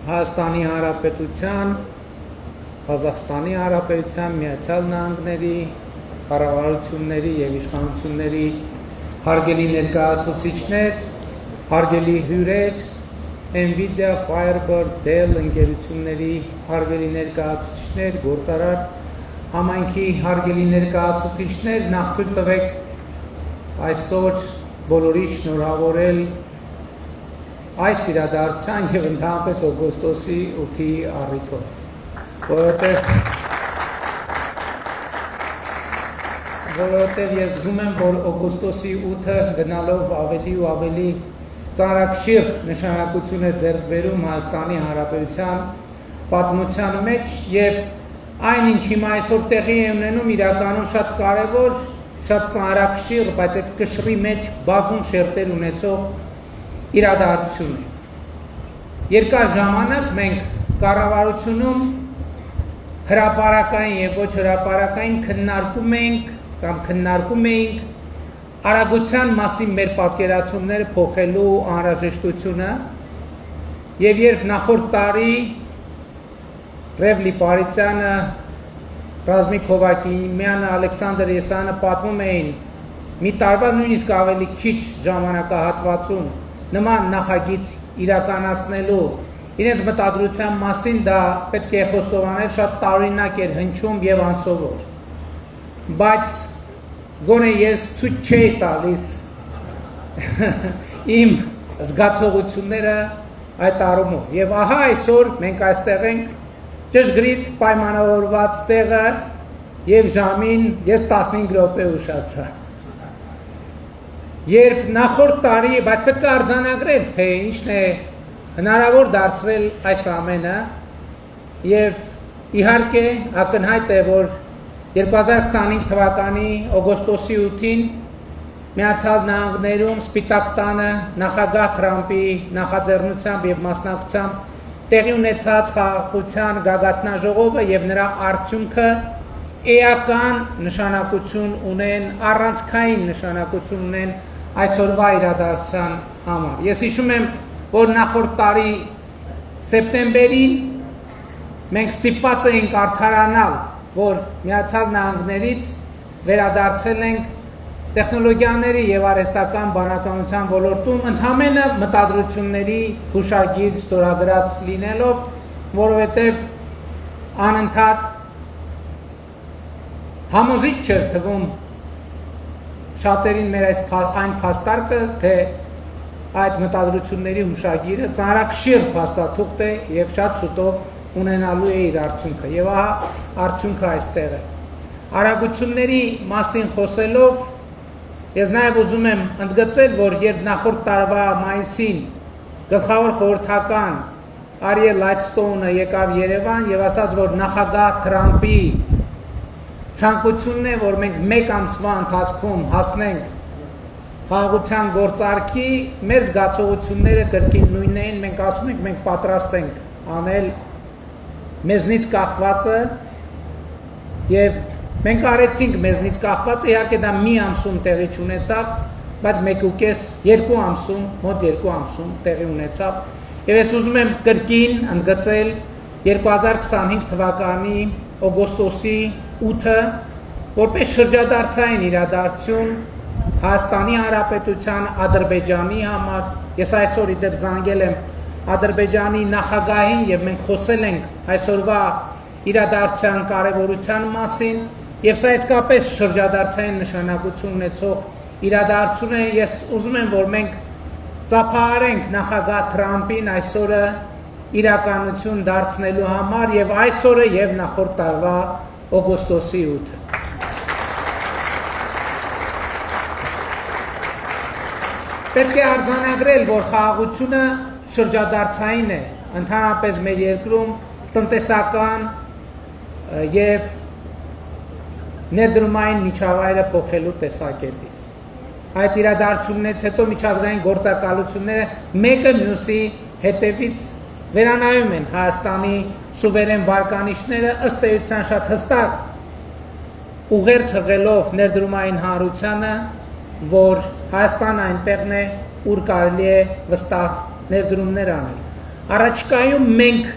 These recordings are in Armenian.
Հայաստանի Հանրապետության, Ղազախստանի Հանրապետության, Միացյալ Նահանգների, կառավարությունների և իշխանությունների հարգելի ներկայացուցիչներ, հարգելի հյուրեր, Nvidia, Firebird, Dell ընկերությունների հարգելի ներկայացուցիչներ, գործարար համայնքի հարգելի ներկայացուցիչներ, նախ թույլ տվեք այսօր բոլորի շնորհավորել այս իրադարձության և ընդհանրապես օգոստոսի 8-ի առիթով, որովհետև ես զգում եմ, որ օգոստոսի 8-ը գնալով ավելի ու ավելի ծանրակշիռ նշանակություն է ձեռք բերում Հայաստանի Հանրապետության պատմության մեջ և այն ինչ հիմա այսօր տեղի է ունենում իրականում շատ կարևոր, շատ ծանրակշիռ, բայց այդ կշռի մեջ բազում շերտեր ունեցող իրադարձություն է։ Երկար ժամանակ մենք կառավարությունում հրապարակային և ոչ հրապարակային քննարկում էինք արագության մասին մեր պատկերացումները փոխելու անհրաժեշտությունը և երբ նախորդ տարի Ռևլի Պարիցյանը, Ռազմիկ Հովակիմյանը, Ալեքսանդր Եսյանը պատմում էին մի տարվա նույնիսկ ավելի քիչ ժամանակահատվածում նման նախագիծ իրականացնելու իրենց մտադրության մասին, դա պետք է խոստովանել շատ տարօրինակ էր հնչում և անսովոր, բայց գոնե ես ցույց չէի տալիս իմ զգացողությունները այդ առումով և ահա այսօր մենք այստեղ ենք ճշգրիտ պայմանավորված տեղը և ժամին ես 15 րոպե ուշացա։ Երբ նախորդ տարի, բայց պետք է արձանագրել, թե ինչն է հնարավոր դարձրել այս ամենը և իհարկե ակնհայտ է, որ 2025 թվականի օգոստոսի 8-ին Միացյալ Նահանգներում Սպիտակ տանը նախագահ Թրամփի նախաձեռնությամբ և մասնակցությամբ տեղի ունեցած խաղաղության գագաթնաժողովը և նրա արդյունքը էական նշանակություն ունեն, առանցքային նշանակություն ունեն այսօրվա իրադարձության համար։ Ես հիշում եմ, որ նախորդ տարի սեպտեմբերին մենք ստիպված էինք արդարանալ, որ Միացյալ Նահանգներից վերադարձել ենք տեխնոլոգիաների և արհեստական բանականության ոլորտում ընդամենը մտադրությունների հուշագիր ստորագրած լինելով, որովհետև անընդհատ համոզիչ չէր թվում շատերին մեր այն փաստարկը, թե այդ մտադրությունների հուշագիրը ծանրակշիռ փաստաթուղթ է և շատ շուտով ունենալու է իր արդյունքը և ահա արդյունքը այստեղ է։ Արագությունների մասին խոսելով ես նաև ուզում եմ ընդգծել, որ երբ նախորդ տարվա մայիսին գլխավոր խորհրդական Արիել Լայթստոունը եկավ Երևան և ասաց, որ նախագահ Թրամփի ցանկությունն է, որ մենք մեկ ամսվա ընթացքում հասնենք խաղաղության գործարքի, մեր զգացողությունները կրկին նույնն էին, մենք ասում ենք, մենք պատրաստ ենք անել մեզնից կախվածը և մենք արեցինք մեզնից կախվածը, իհարկե դա մի ամսում տեղի չունեցավ, բայց երկու ամսում, մոտ 2 ամսում տեղի ունեցավ և ես ուզում եմ կրկին ընդգծել 2025 թվականի օգոստոսի 8-ը որպես շրջադարձային իրադարձություն Հայաստանի Հանրապետության, Ադրբեջանի համար, ես այսօր իդեպ զանգել եմ Ադրբեջանի նախագահին և մենք խոսել ենք այսօրվա իրադարձության կարևորության մասին և սա իսկապես շրջադարձային նշանակություն ունեցող իրադարձություն է, ես ուզում եմ, որ մենք ծափահարենք նախագահ Թրամփին այսօրը իրականություն դարձնելու համար և այսօրը և նախորդ տարվա օգոստոսի 8-ը։ Պետք է արձանագրել, որ խաղաղությունը շրջադարձային է ընդհանրապես մեր երկրում տնտեսական և ներդրումային միջավայրը փոխելու տեսակետից։ Այդ իրադարձությունից հետո միջազգային գործակալությունները մեկը մյուսի հետևից վերանայում են Հայաստանի սուվերեն վարկանիշները ըստ էության շատ հստակ ուղերձ հղելով ներդրումային հանրությանը, որ Հայաստանը այնտեղն է, ուր կարելի է վստահ ներդրումներ անել։ Առաջիկայում մենք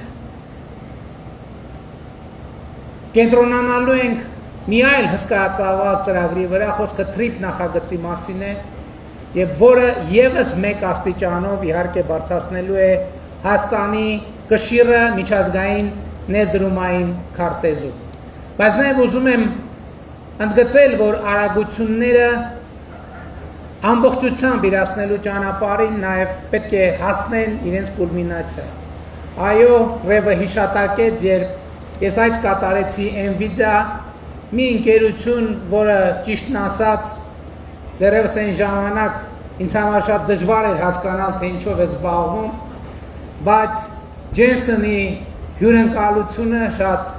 կենտրոնանալու ենք մի այլ հսկայածավալ ծրագրի վրա, խոսքը TRIP նախագծի մասին է, եւ որը եւս մեկ աստիճանով իհարկե բարձրացնելու է Հայաստանի կշիռը միջազգային ներդրումային քարտեզում։ Բայց նաեւ ուզում եմ ընդգծել, որ արագությունները ամբողջությամբ իրացնելու ճանապարհին նաեւ պետք է հասնեն իրենց կուլմինացիա։ Այո, ռևը հիշատակեց, երբ ես այդ կատարեցի Nvidia մի ընկերություն, որը ճիշտն ասած դեռևս այն ժամանակ ինձ համար շատ դժվար էր հասկանալ, թե ինչով է զբաղվում, բայց Ջենսոնի հյուրընկալությունը շատ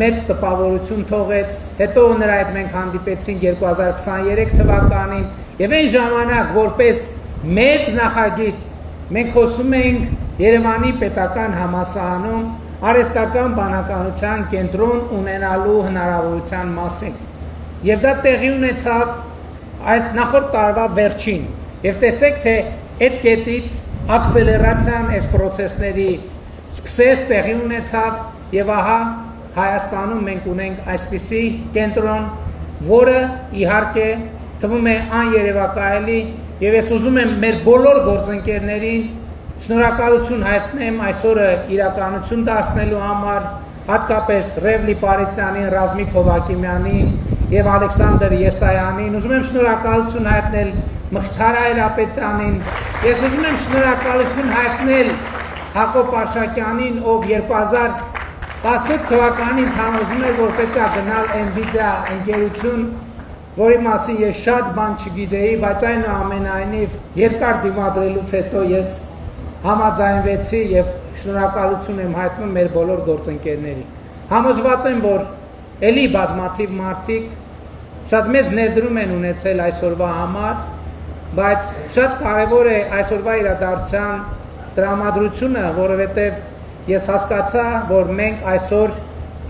մեծ տպավորություն թողեց, հետո նրա հետ մենք հանդիպեցինք 2023 թվականին եւ այն ժամանակ որպես մեծ նախագիծ մենք խոսում էինք Երևանի պետական համալսարանում արհեստական բանականության կենտրոն ունենալու հնարավորության մասին եւ դա տեղի ունեցավ այս նախորդ տարվա վերջին եւ տեսեք թե այդ կետից ակսելերացիան այս process-ների սկսեց տեղի ունեցավ եւ ահա Հայաստանում մենք ունենք այսպիսի կենտրոն, որը իհարկե թվում է աներևակայելի եւ ես ուզում եմ մեր բոլոր գործընկերներին շնորհակալություն հայտնեմ այսօրը իրականություն դարձնելու համար, հատկապես Ռևլի Պարիսյանին, Ռազմիկ Հովակիմյանին եւ Ալեքսանդր Եսայանին, ուզում եմ շնորհակալություն հայտնել Մխիթար Հայրապետյանին, ես ուզում եմ շնորհակալություն հայտնել Հակոբ Արշակյանին, ով 2018 թվականին ցանոզում էր, որ պետք է գնալ Nvidia ընկերություն, որի մասին ես շատ բան չգիտեի, բայց այնուամենայնիվ երկար դիմադրելուց հետո ես համաձայնվեցի եւ շնորհակալություն եմ հայտնում մեր բոլոր գործընկերներին։ Համոզված եմ, որ ելի բազմաթիվ մարդիկ շատ մեծ ներդրում են ունեցել այսօրվա համար, բայց շատ կարեւոր է այսօրվա իրադարձության տրամադրությունը, որովհետեւ ես հասկացա, որ մենք այսօր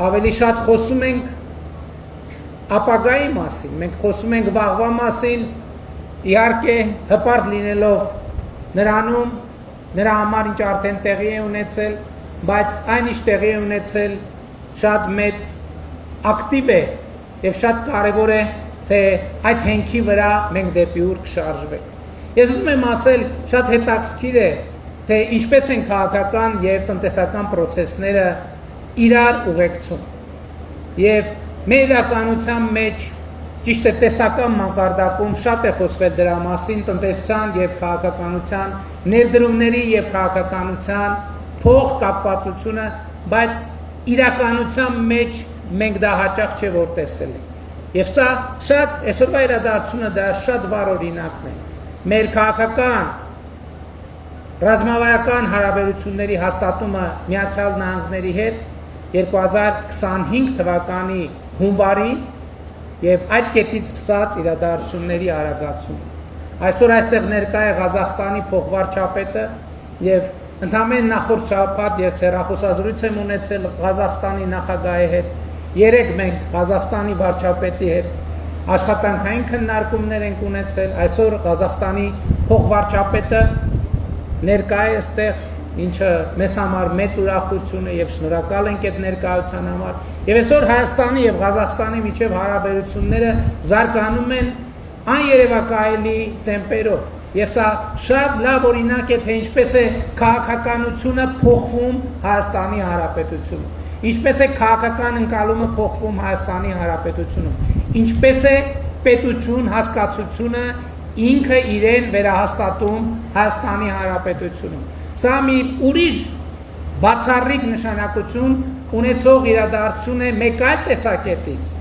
ավելի շատ խոսում ենք ապագայի մասին, մենք խոսում ենք վաղվա մասին, իհարկե հպարտ լինելով նրանում, նրա համար ինչ արդեն տեղի է ունեցել, բայց այն ինչ տեղի է ունեցել շատ մեծ ակտիվ է եւ շատ կարեւոր է, թե այդ հենքի վրա մենք դեպի ուր կշարժվենք։ Ես ուզում եմ ասել, շատ հետաքրքիր է, թե ինչպես են քաղաքական եւ տնտեսական process-ները իրար ուղեկցում։ Եվ մեր իրականության մեջ ճիշտ է տեսական մակարդակում շատ է խոսվել դրա մասին տնտեսության եւ քաղաքականության ներդրումների եւ քաղաքականության փող կապվածությունը, բայց իրականության մեջ մենք դա հաճախ չէ որ տեսել ենք։ Եվ սա շատ այսօրվա իրադարձությունը դրա շատ վառ օրինակն է։ Մեր քաղաքական ռազմավարական հարաբերությունների հաստատումը Միացյալ Նահանգների հետ 2025 թվականի հունվարին եւ այդ կետից սկսած իրադարձությունների արագացումը։ Այսօր այստեղ ներկա է Ղազախստանի փոխվարչապետը եւ ընդամենը նախորդ շաբաթ ես հեռախոսազրույց եմ ունեցել Ղազախստանի նախագահի հետ։ Երեկ մենք Ղազախստանի վարչապետի հետ աշխատանքային քննարկումներ ենք ունեցել։ Այսօր Ղազախստանի փոխվարչապետը ներկա է այստեղ, ինչը մեզ համար մեծ ուրախություն է եւ շնորհակալ ենք այդ ներկայության համար։ Եվ այսօր Հայաստանի եւ Ղազախստանի միջև հարաբերությունները զարգանում են աներևակայելի տեմպերով։ Եվ սա շատ լավ օրինակ է, թե ինչպես է քաղաքականությունը փոխվում Հայաստանի Հանրապետությունում, ինչպես է քաղաքական ընկալումը փոխվում Հայաստանի Հանրապետությունում, ինչպես է պետություն հասկացությունը ինքը իրեն վերահաստատում Հայաստանի Հանրապետությունում։ Սա մի ուրիշ բացառիկ նշանակություն ունեցող իրադարձություն է մեկ այլ տեսակետից։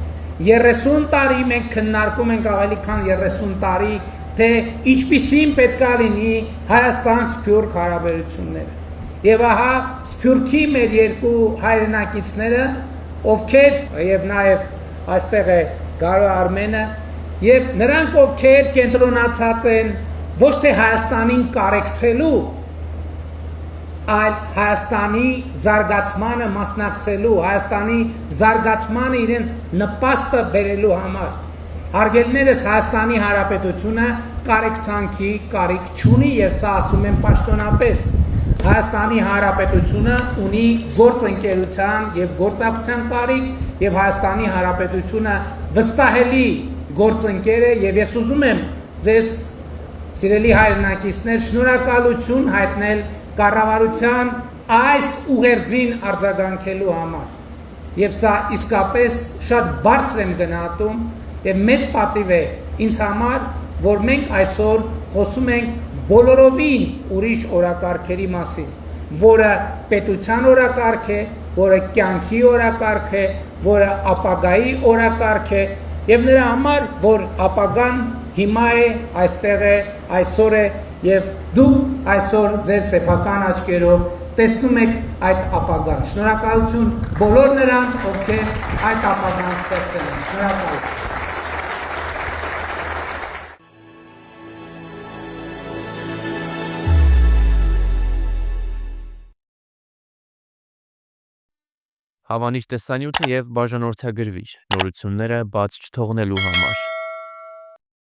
30 տարի մենք քննարկում ենք ավելի քան 30 տարի, թե ինչպիսին պետք է լինի Հայաստան-Սփյուռք հարաբերությունները։ Եվ ահա Սփյուռքի մեր երկու հայրենակիցները, ովքեր եւ նաեւ այստեղ է Գարո Արմենը, եւ նրանք ովքեր կենտրոնացած են ոչ թե Հայաստանին կարեկցելու, այլ Հայաստանի զարգացմանը մասնակցելու, Հայաստանի զարգացմանը իրենց նպաստը բերելու համար։ Հարգելիներս, Հայաստանի Հանրապետությունը կարեկցանքի կարիք չունի, ես սա ասում եմ պաշտոնապես։ Հայաստանի Հանրապետությունը ունի գործընկերության եւ գործակցության կարիք եւ Հայաստանի Հանրապետությունը վստահելի գործընկեր է եւ ես ուզում եմ ձեզ սիրելի հայրենակիցներ շնորհակալություն հայտնել կառավարության այս ուղերձին արձագանքելու համար եւ սա իսկապես շատ բարձր եմ գնահատում եւ մեծ պատիվ է ինձ համար որ մենք այսօր խոսում ենք բոլորովին ուրիշ օրակարգերի մասին, որը պետության օրակարգ է, որը կյանքի օրակարգ է, որը ապագայի օրակարգ է, եւ նրա համար, որ ապագան հիմա է, այստեղ է, այսօր է, եւ դուք այսօր ձեր սեփական աչքերով տեսնում եք այդ ապագան։ Շնորհակալություն բոլոր նրանց, ովքեր այդ ապագան ստեղծել են։ Շնորհակալություն։ Հավանիր տեսանյութը եւ բաժանորդագրվիր նորությունները բաց չթողնելու համար։